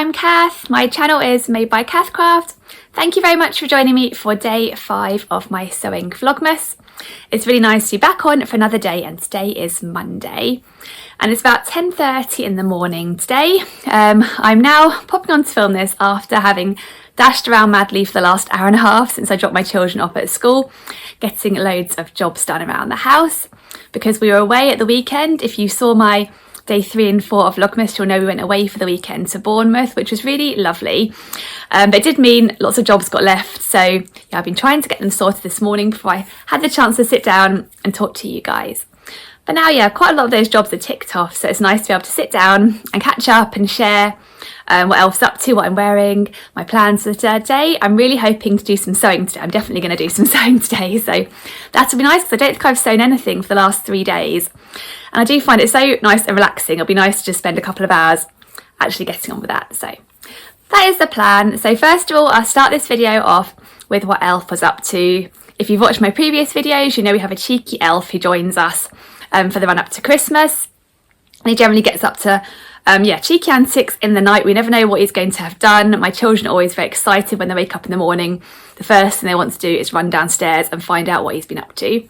I'm Cath. My channel is Made by Cath Craft. Thank you very much for joining me for day 5 of my sewing Vlogmas. It's really nice to be back on for another day, and today is Monday. And it's about 10:30 in the morning today. I'm now popping on to film this after having dashed around madly for the last hour and a half since I dropped my children off at school, getting loads of jobs done around the house. Because we were away at the weekend, if you saw my day 3 and 4 of Vlogmas, you'll know we went away for the weekend to Bournemouth, which was really lovely. But it did mean lots of jobs got left, so yeah, I've been trying to get them sorted this morning before I had the chance to sit down and talk to you guys. But now, yeah, quite a lot of those jobs are ticked off, so it's nice to be able to sit down and catch up and share what else up to, what I'm wearing, my plans for the day. I'm really hoping to do some sewing today. I'm definitely going to do some sewing today, so that'll be nice because I don't think I've sewn anything for the last 3 days. And I do find it so nice and relaxing. It'll be nice to just spend a couple of hours actually getting on with that. So that is the plan. So first of all, I'll start this video off with what Elf was up to. If you've watched my previous videos, you know we have a cheeky elf who joins us for the run up to Christmas. And he generally gets up to cheeky antics in the night. We never know what he's going to have done. My children are always very excited when they wake up in the morning. The first thing they want to do is run downstairs and find out what he's been up to.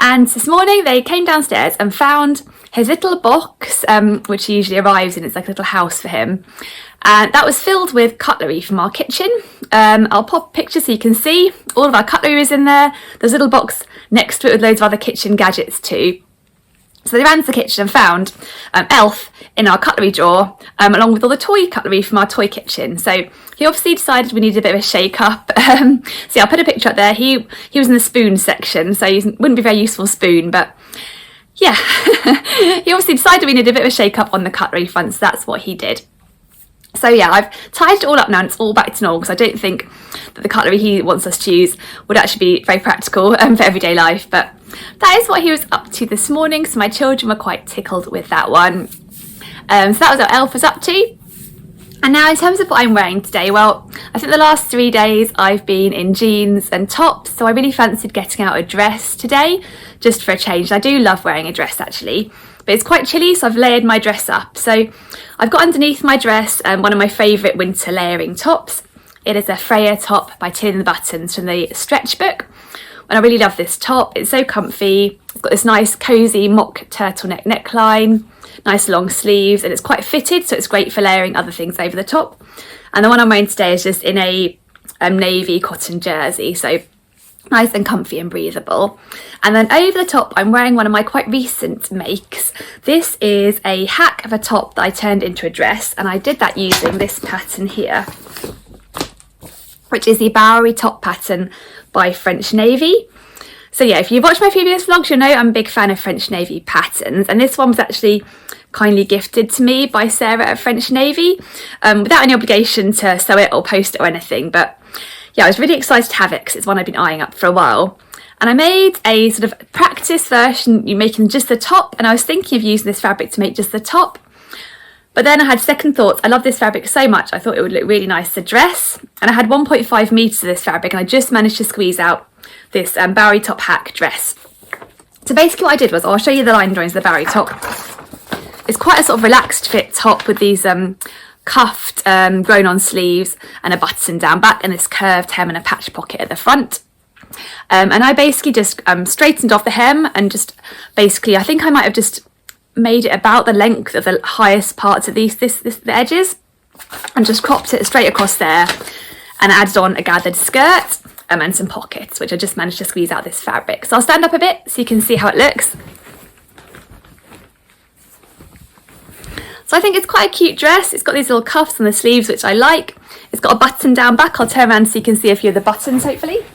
And this morning they came downstairs and found his little box, which he usually arrives in. It's like a little house for him. And that was filled with cutlery from our kitchen. I'll pop pictures so you can see. All of our cutlery was in there. There's a little box next to it with loads of other kitchen gadgets too. So they ran to the kitchen and found Elf in our cutlery drawer, along with all the toy cutlery from our toy kitchen. So he obviously decided we needed a bit of a shake up. So yeah, I'll put a picture up there. He was in the spoon section, so he wouldn't be a very useful spoon, but yeah. He obviously decided we needed a bit of a shake up on the cutlery front, so that's what he did. So yeah, I've tied it all up now and it's all back to normal because I don't think that the cutlery he wants us to use would actually be very practical for everyday life. But that is what he was up to this morning, so my children were quite tickled with that one. So that was what Elf was up to. And now in terms of what I'm wearing today, well, I think the last 3 days I've been in jeans and tops, so I really fancied getting out a dress today just for a change. I do love wearing a dress actually. But it's quite chilly, so I've layered my dress up. So I've got underneath my dress one of my favourite winter layering tops. It is a Freya top by Tin the Buttons from the Stretch book. And I really love this top. It's so comfy. It's got this nice cosy mock turtleneck neckline, nice long sleeves, and it's quite fitted, so it's great for layering other things over the top. And the one I'm wearing today is just in a navy cotton jersey, so nice and comfy and breathable. And then over the top I'm wearing one of my quite recent makes. This is a hack of a top that I turned into a dress, and I did that using this pattern here, which is the Bowery top pattern by French Navy. So yeah, if you've watched my previous vlogs, you'll know I'm a big fan of French Navy patterns, and this one was actually kindly gifted to me by Sarah at French Navy, without any obligation to sew it or post it or anything. But yeah, I was really excited to have it because it's one I've been eyeing up for a while. And I made a sort of practice version, you making just the top, and I was thinking of using this fabric to make just the top. But then I had second thoughts. I love this fabric so much, I thought it would look really nice to dress. And I had 1.5 metres of this fabric, and I just managed to squeeze out this Bowery top hack dress. So basically what I did was, I'll show you the line drawings of the Bowery top. It's quite a sort of relaxed fit top with these cuffed grown on sleeves and a button down back and this curved hem and a patch pocket at the front. And I basically just straightened off the hem and just basically, I think I might have just made it about the length of the highest parts of the edges, and just cropped it straight across there, and added on a gathered skirt and some pockets, which I just managed to squeeze out this fabric. So I'll stand up a bit so you can see how it looks. So I think it's quite a cute dress. It's got these little cuffs on the sleeves, which I like. It's got a button down back. I'll turn around so you can see a few of the buttons, hopefully.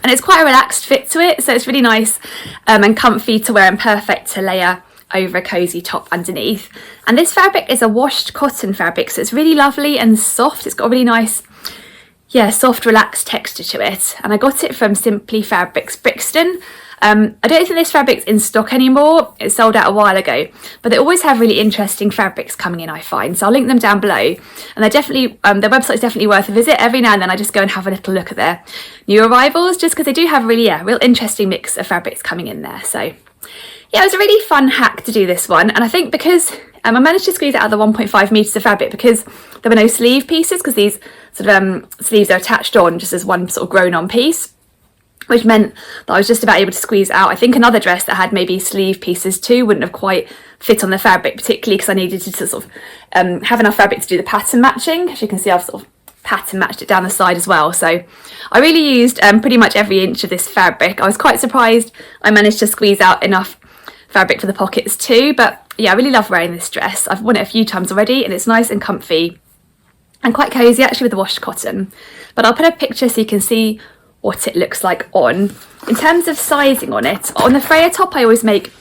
And it's quite a relaxed fit to it, so it's really nice and comfy to wear and perfect to layer over a cosy top underneath. And this fabric is a washed cotton fabric, so it's really lovely and soft. It's got a really nice, yeah, soft, relaxed texture to it. And I got it from Simply Fabrics Brixton. I don't think this fabric's in stock anymore. It sold out a while ago, but they always have really interesting fabrics coming in, I find. So I'll link them down below, and they're definitely, their website's definitely worth a visit. Every now and then I just go and have a little look at their new arrivals, just because they do have really, real interesting mix of fabrics coming in there. So yeah, it was a really fun hack to do this one, and I think because I managed to squeeze out the 1.5 metres of fabric because there were no sleeve pieces, because these sort of sleeves are attached on just as one sort of grown on piece, which meant that I was just about able to squeeze out. I think another dress that had maybe sleeve pieces too wouldn't have quite fit on the fabric, particularly because I needed to sort of have enough fabric to do the pattern matching. As you can see, I've sort of pattern matched it down the side as well, so I really used pretty much every inch of this fabric. I was quite surprised I managed to squeeze out enough fabric for the pockets too, but yeah, I really love wearing this dress. I've worn it a few times already and it's nice and comfy and quite cosy actually with the washed cotton. But I'll put a picture so you can see what it looks like on. In terms of sizing on it, on the Freya top I always make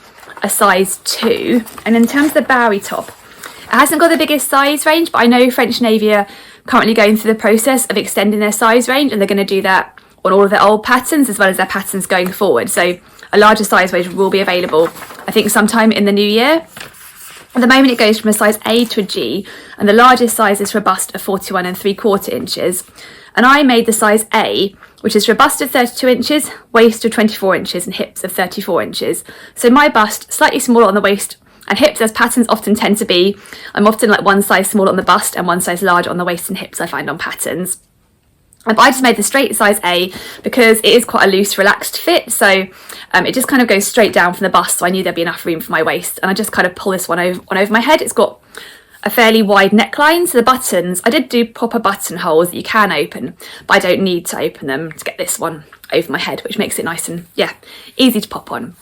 a size 2, and in terms of the Bowie top, it hasn't got the biggest size range, but I know French Navy are currently going through the process of extending their size range, and they're going to do that on all of their old patterns as well as their patterns going forward. So a larger size range will be available, I think, sometime in the new year. At the moment it goes from a size A to a G, and the largest size is for a bust of 41.75 inches. And I made the size A, which is for a bust of 32 inches, waist of 24 inches and hips of 34 inches. So my bust, slightly smaller on the waist and hips, as patterns often tend to be. I'm often like one size smaller on the bust and one size larger on the waist and hips, I find, on patterns. But I just made the straight size A because it is quite a loose, relaxed fit, so it just kind of goes straight down from the bust, so I knew there'd be enough room for my waist. And I just kind of pull this one over my head. It's got a fairly wide neckline, so the buttons, I did do proper buttonholes that you can open, but I don't need to open them to get this one over my head, which makes it nice and, yeah, easy to pop on.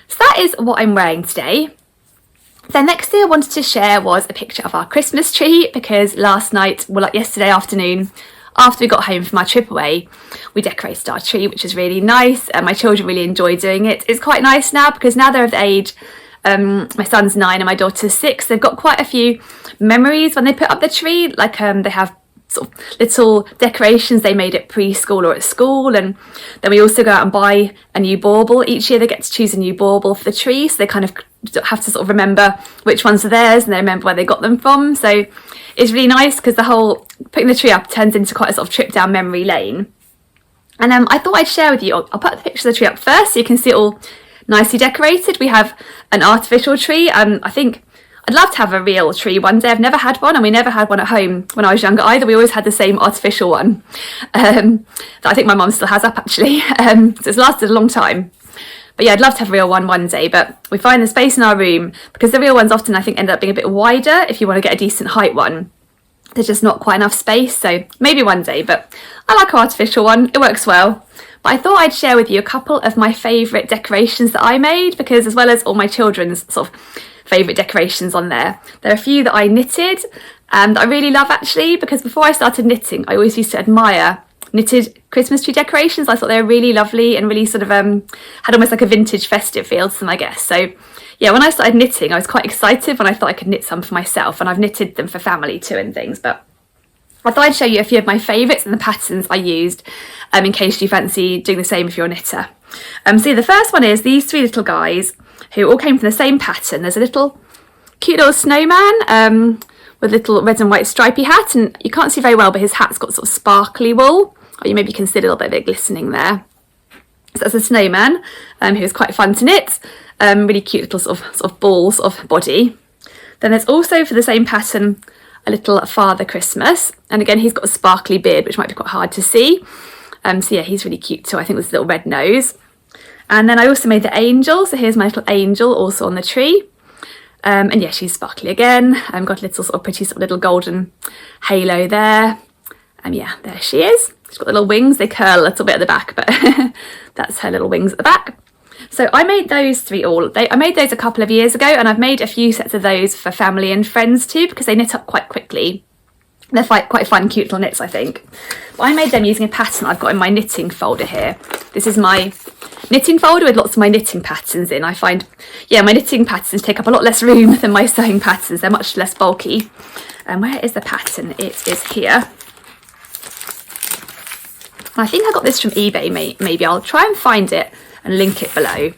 So that is what I'm wearing today. The next thing I wanted to share was a picture of our Christmas tree, because last night, well, like yesterday afternoon, after we got home from our trip away, we decorated our tree, which is really nice, and my children really enjoy doing it. It's quite nice now because now they're of the age, my son's 9 and my daughter's 6, they've got quite a few memories when they put up the tree, like they have sort of little decorations they made at preschool or at school, and then we also go out and buy a new bauble. Each year they get to choose a new bauble for the tree, so they kind of have to sort of remember which ones are theirs and they remember where they got them from. So it's really nice because the whole putting the tree up turns into quite a sort of trip down memory lane. And I thought I'd share with you, I'll put the picture of the tree up first so you can see it all nicely decorated. We have an artificial tree. I think I'd love to have a real tree one day. I've never had one, and we never had one at home when I was younger either. We always had the same artificial one that I think my mum still has up actually. So it's lasted a long time. But yeah, I'd love to have a real one day, but we find the space in our room, because the real ones often I think end up being a bit wider if you want to get a decent height one. There's just not quite enough space, so maybe one day, but I like our artificial one, it works well. But I thought I'd share with you a couple of my favourite decorations that I made, because as well as all my children's sort of favourite decorations on there, there are a few that I knitted and I really love actually, because before I started knitting I always used to admire knitted Christmas tree decorations. I thought they were really lovely and really sort of had almost like a vintage festive feel to them, I guess. So yeah, when I started knitting I was quite excited when I thought I could knit some for myself, and I've knitted them for family too and things, but I thought I'd show you a few of my favourites and the patterns I used in case you fancy doing the same if you're a knitter. So the first one is these 3 little guys who all came from the same pattern. There's a little cute little snowman with a little red and white stripy hat, and you can't see very well but his hat's got sort of sparkly wool, or you maybe can see a little bit of it glistening there. So that's a snowman who was quite fun to knit, really cute little sort of balls of body. Then there's also for the same pattern a little Father Christmas, and again he's got a sparkly beard which might be quite hard to see. So yeah, he's really cute too, I think, with his little red nose. And then I also made the angel, so here's my little angel also on the tree. And yeah, she's sparkly again. Got a little sort of pretty sort of little golden halo there. And yeah, there she is. She's got little wings, they curl a little bit at the back, but that's her little wings at the back. So I made those 3 all. I made those a couple of years ago, and I've made a few sets of those for family and friends too, because they knit up quite quickly. They're quite fun, cute little knits, I think. But I made them using a pattern I've got in my knitting folder here. This is my knitting folder with lots of my knitting patterns in. I find, yeah, my knitting patterns take up a lot less room than my sewing patterns. They're much less bulky. And where is the pattern? It is here. And I think I got this from eBay, maybe. I'll try and find it and link it below.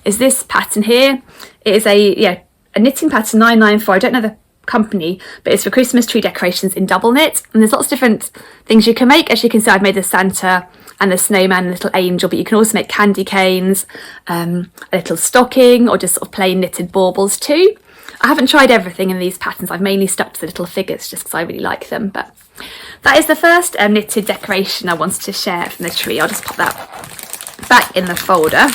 Is this pattern here? It is a knitting pattern 994. I don't know the company, but it's for Christmas tree decorations in double knit, and there's lots of different things you can make. As you can see, I've made the Santa and the snowman and the little angel, but you can also make candy canes, a little stocking, or just sort of plain knitted baubles too. I haven't tried everything in these patterns. I've mainly stuck to the little figures just because I really like them, but that is the first knitted decoration I wanted to share from the tree. I'll just pop that back in the folder.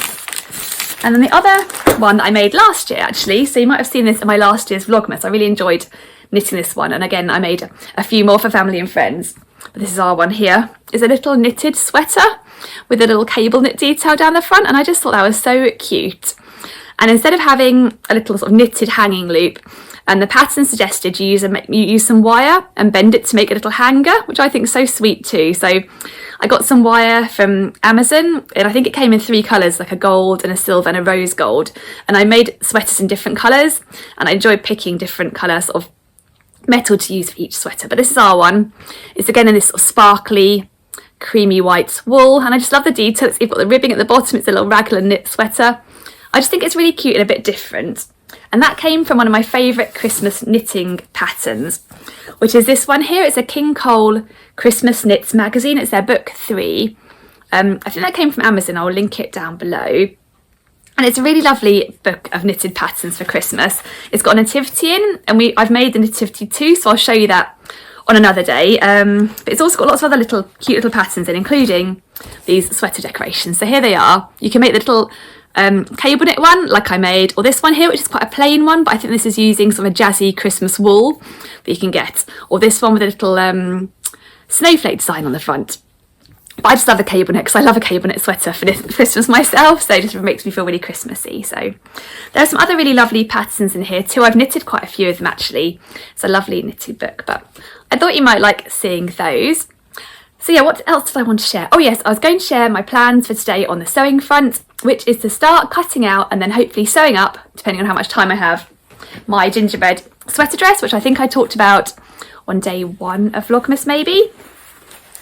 And then the other one that I made last year, actually, so you might have seen this in my last year's Vlogmas. I really enjoyed knitting this one, and again I made a few more for family and friends, but this is our one here. It's a little knitted sweater with a little cable knit detail down the front, and I just thought that was so cute. And instead of having a little sort of knitted hanging loop, and the pattern suggested you use some wire and bend it to make a little hanger, which I think is so sweet too. So I got some wire from Amazon, and I think it came in 3 colours, like a gold and a silver and a rose gold. And I made sweaters in different colours, and I enjoyed picking different colours of metal to use for each sweater. But this is our one. It's again in this sort of sparkly, creamy white wool, and I just love the details. You've got the ribbing at the bottom. It's a little raglan knit sweater. I just think it's really cute and a bit different. And that came from one of my favourite Christmas knitting patterns, which is this one here. It's a King Cole Christmas Knits magazine. It's their book 3. I think that came from Amazon. I'll link it down below. And it's a really lovely book of knitted patterns for Christmas. It's got a nativity in, and I've made the nativity too, so I'll show you that on another day. But it's also got lots of other cute little patterns in, including these sweater decorations. So here they are. You can make the little cable knit one like I made, or this one here, which is quite a plain one, but I think this is using sort of a jazzy Christmas wool that you can get, or this one with a little snowflake design on the front. But I just love a cable knit because I love a cable knit sweater for this Christmas myself, so it just makes me feel really Christmassy. So there are some other really lovely patterns in here too. I've knitted quite a few of them actually. It's a lovely knitted book, but I thought you might like seeing those. So yeah, what else did I want to share? Oh yes, I was going to share my plans for today on the sewing front, which is to start cutting out and then hopefully sewing up, depending on how much time I have, my gingerbread sweater dress, which I think I talked about on day 1 of Vlogmas maybe.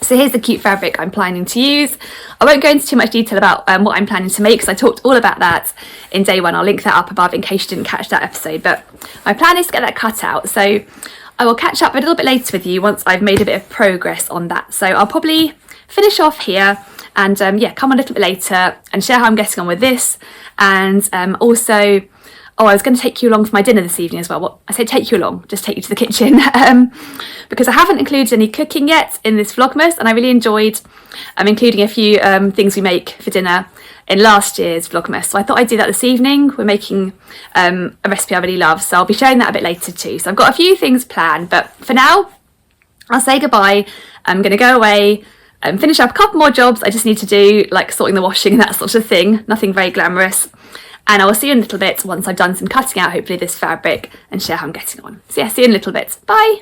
So here's the cute fabric I'm planning to use. I won't go into too much detail about what I'm planning to make, because I talked all about that in day 1. I'll link that up above in case you didn't catch that episode, but my plan is to get that cut out. So I will catch up a little bit later with you once I've made a bit of progress on that. So I'll probably finish off here and yeah, come a little bit later and share how I'm getting on with this. And also, oh, I was going to take you along for my dinner this evening as well. Well, I say take you along, just take you to the kitchen, because I haven't included any cooking yet in this Vlogmas, and I really enjoyed including a few things we make for dinner in last year's Vlogmas. So I thought I'd do that this evening. We're making a recipe I really love, so I'll be sharing that a bit later too. So I've got a few things planned, but for now, I'll say goodbye. I'm going to go away and finish up a couple more jobs I just need to do, like sorting the washing and that sort of thing. Nothing very glamorous. And I will see you in a little bit once I've done some cutting out, hopefully, this fabric, and share how I'm getting on. So yeah, see you in a little bit. Bye!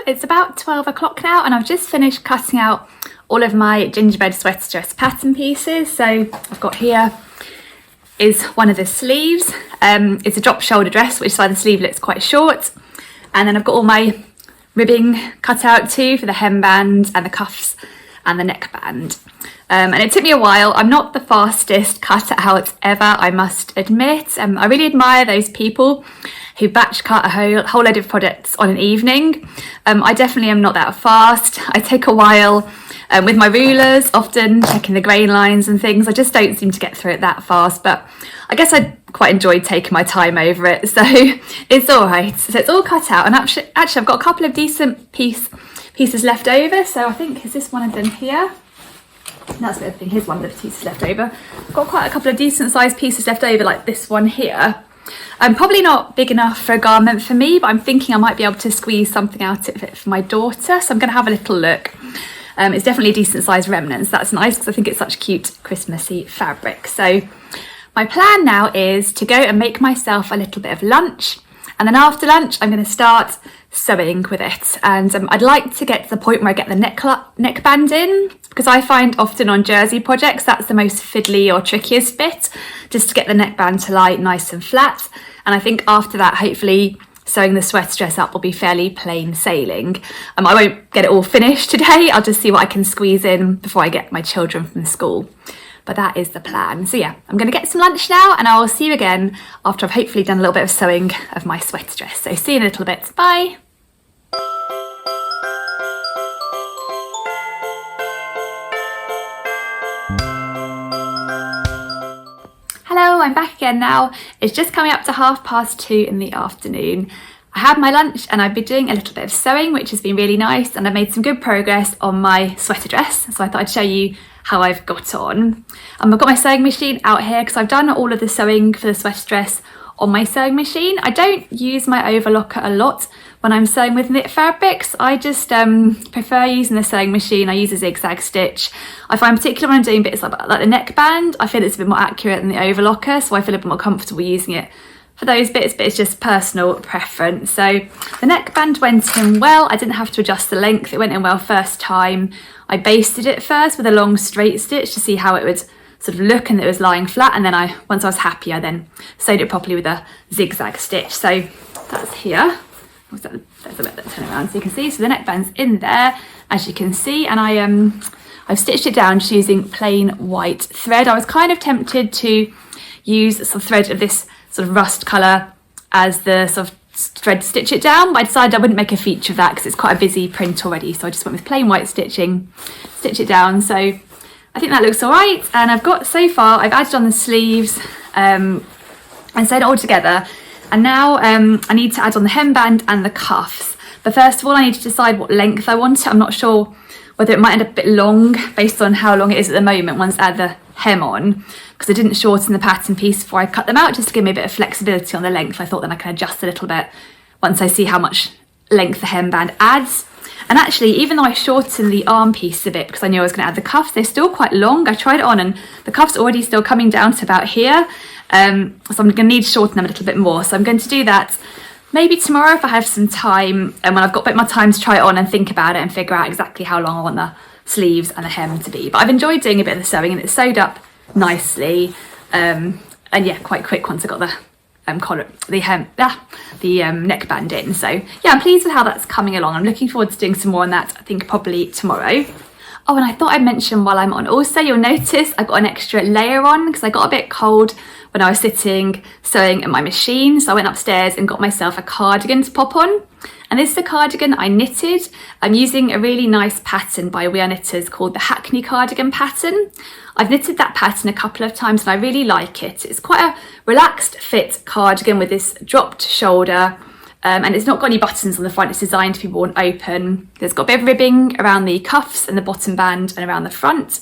It's about 12 o'clock now, and I've just finished cutting out all of my gingerbread sweater dress pattern pieces. So I've got here is one of the sleeves. It's a drop shoulder dress, which is why the sleevelet's quite short. And then I've got all my ribbing cut out too for the hemband and the cuffs and the neckband. And it took me a while. I'm not the fastest cutter out ever, I must admit. I really admire those people who batch cut a whole load of products on an evening. I definitely am not that fast. I take a while with my rulers, often checking the grain lines and things. I just don't seem to get through it that fast, but I guess I quite enjoyed taking my time over it, so it's all right. So it's all cut out, and actually I've got a couple of decent pieces left over. So I think, is this one of them here? That's the other thing, here's one of the pieces left over. I've got quite a couple of decent sized pieces left over, like this one here. Probably not big enough for a garment for me, but I'm thinking I might be able to squeeze something out of it for my daughter, so I'm going to have a little look. It's definitely a decent sized remnant, so that's nice because I think it's such cute Christmassy fabric. So my plan now is to go and make myself a little bit of lunch, and then after lunch I'm going to start sewing with it. And I'd like to get to the point where I get the neckband in, because I find often on jersey projects that's the most fiddly or trickiest bit, just to get the neckband to lie nice and flat. And I think after that, hopefully sewing the sweater dress up will be fairly plain sailing. I won't get it all finished today, I'll just see what I can squeeze in before I get my children from school. But that is the plan. So yeah, I'm going to get some lunch now, and I will see you again after I've hopefully done a little bit of sewing of my sweater dress. So see you in a little bit. Bye. Hello, I'm back again now. It's just coming up to 2:30 in the afternoon. I had my lunch and I've been doing a little bit of sewing, which has been really nice, and I've made some good progress on my sweater dress. So I thought I'd show you how I've got on. I've got my sewing machine out here because I've done all of the sewing for the sweater dress on my sewing machine. I don't use my overlocker a lot when I'm sewing with knit fabrics. I just prefer using the sewing machine. I use a zigzag stitch. I find particularly when I'm doing bits like the neckband, I feel it's a bit more accurate than the overlocker, so I feel a bit more comfortable using it for those bits, but it's just personal preference. So the neckband went in well. I didn't have to adjust the length. It went in well first time. I basted it first with a long straight stitch to see how it would sort of look and that it was lying flat, and then once I was happy, I then sewed it properly with a zigzag stitch. So that's here. There's a bit that turn around so you can see. So the neckband's in there, as you can see, and I've stitched it down just using plain white thread. I was kind of tempted to use some thread of this sort of rust colour as the sort of thread to stitch it down, but I decided I wouldn't make a feature of that because it's quite a busy print already, so I just went with plain white stitching, stitch it down. So I think that looks all right, and I've added on the sleeves and sewed it all together, and now I need to add on the hemband and the cuffs. But first of all, I need to decide what length I want. I'm not sure whether it might end up a bit long based on how long it is at the moment once I add the hem on, because I didn't shorten the pattern piece before I cut them out, just to give me a bit of flexibility on the length. I thought then I can adjust a little bit once I see how much length the hemband adds. And actually, even though I shortened the arm piece a bit because I knew I was going to add the cuffs, they're still quite long. I tried it on and the cuffs are already still coming down to about here, so I'm going to need to shorten them a little bit more. So I'm going to do that maybe tomorrow if I have some time, and when I've got a bit more time to try it on and think about it and figure out exactly how long I want the sleeves and the hem to be. But I've enjoyed doing a bit of the sewing, and it's sewed up nicely, and yeah, quite quick once I got the neckband in. So yeah, I'm pleased with how that's coming along. I'm looking forward to doing some more on that, I think probably tomorrow. Oh, and I thought I'd mention while I'm on, also you'll notice I got an extra layer on because I got a bit cold when I was sitting sewing at my machine, so I went upstairs and got myself a cardigan to pop on. And this is a cardigan I knitted. I'm using a really nice pattern by We Are Knitters called the Hackney cardigan pattern. I've knitted that pattern a couple of times and I really like it. It's quite a relaxed fit cardigan with this dropped shoulder, and it's not got any buttons on the front. It's designed to be worn open. There's got a bit of ribbing around the cuffs and the bottom band and around the front.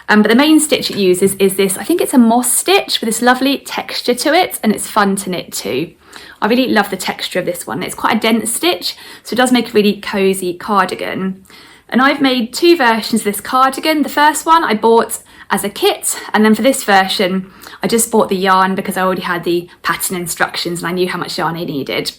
But the main stitch it uses is this, I think it's a moss stitch with this lovely texture to it, and it's fun to knit too. I really love the texture of this one. It's quite a dense stitch, so it does make a really cosy cardigan. And I've made two versions of this cardigan. The first one I bought as a kit, and then for this version I just bought the yarn because I already had the pattern instructions and I knew how much yarn I needed.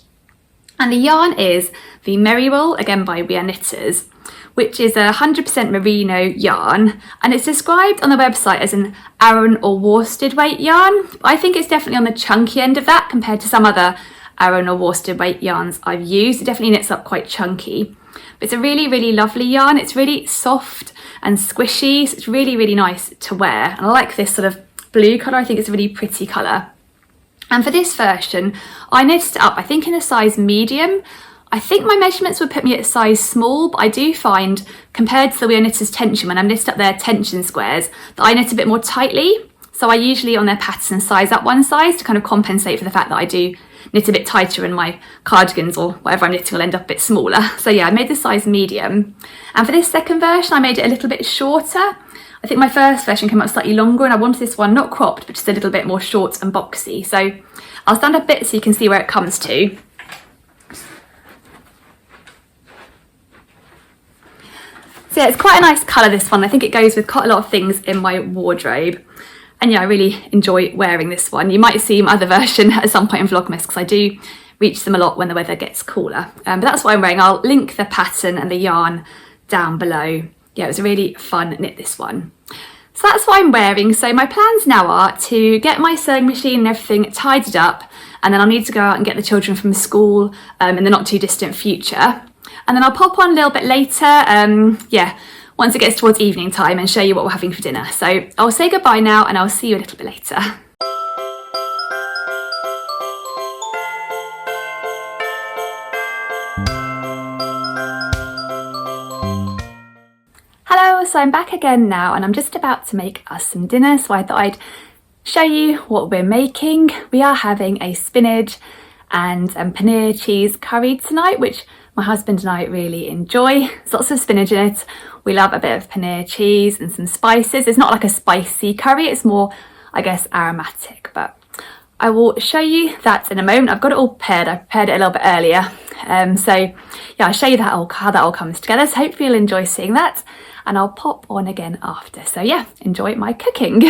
And the yarn is the Merrywool, again by We Are Knitters, which is a 100% merino yarn, and it's described on the website as an Aran or worsted weight yarn. I think it's definitely on the chunky end of that compared to some other Aran or worsted weight yarns I've used. It definitely knits up quite chunky. But it's a really, really lovely yarn. It's really soft and squishy, so it's really, really nice to wear. And I like this sort of blue colour. I think it's a really pretty colour. And for this version, I knitted it up, I think in a size medium. I think my measurements would put me at a size small, but I do find, compared to the We Are Knitters tension, when I'm knitted up their tension squares, that I knit a bit more tightly. So I usually on their pattern size up one size to kind of compensate for the fact that I do knit a bit tighter and my cardigans or whatever I'm knitting will end up a bit smaller. So yeah, I made the size medium. And for this second version, I made it a little bit shorter. I think my first version came out slightly longer and I wanted this one not cropped, but just a little bit more short and boxy. So I'll stand up a bit so you can see where it comes to. So yeah, it's quite a nice colour, this one. I think it goes with quite a lot of things in my wardrobe. And yeah, I really enjoy wearing this one. You might see my other version at some point in Vlogmas because I do reach them a lot when the weather gets cooler. But that's what I'm wearing. I'll link the pattern and the yarn down below. yeah, it was a really fun knit, this one. So that's what I'm wearing. So my plans now are to get my sewing machine and everything tidied up, and then I'll need to go out and get the children from school in the not too distant future. And then I'll pop on a little bit later, yeah, once it gets towards evening time, and show you what we're having for dinner. So I'll say goodbye now and I'll see you a little bit later. Hello, so I'm back again now and I'm just about to make us some dinner, so I thought I'd show you what we're making. We are having a spinach and paneer cheese curry tonight, which my husband and I really enjoy. There's lots of spinach in it. We love a bit of paneer cheese and some spices. It's not like a spicy curry, it's more, I guess, aromatic, but I will show you that in a moment. I've got it all prepared. I prepared it a little bit earlier. So yeah, I'll show you how that all comes together. So hopefully you'll enjoy seeing that, and I'll pop on again after. So yeah, enjoy my cooking.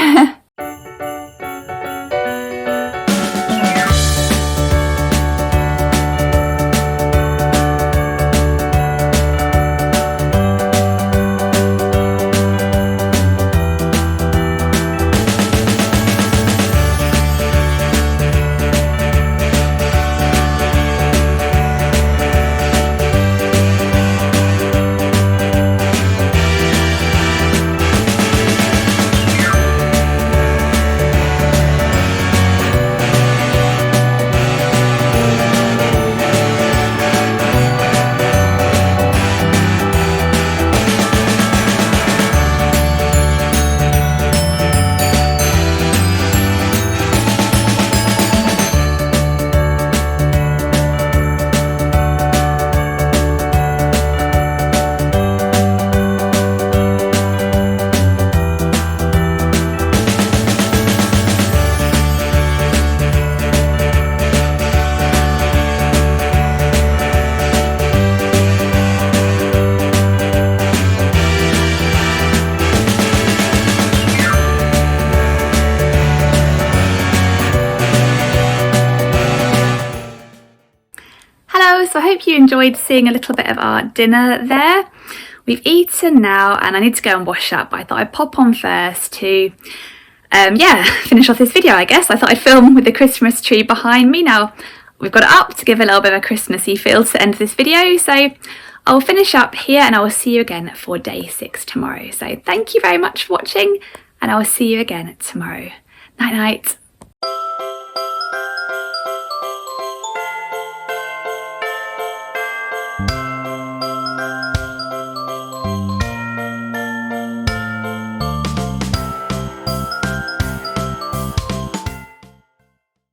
So I hope you enjoyed seeing a little bit of our dinner there. We've eaten now and I need to go and wash up, but I thought I'd pop on first to yeah, finish off this video, I guess. I thought I'd film with the Christmas tree behind me. Now we've got it up to give a little bit of a Christmassy feel to end this video, so I'll finish up here and I will see you again for day 6 tomorrow. So thank you very much for watching and I will see you again tomorrow. Night night.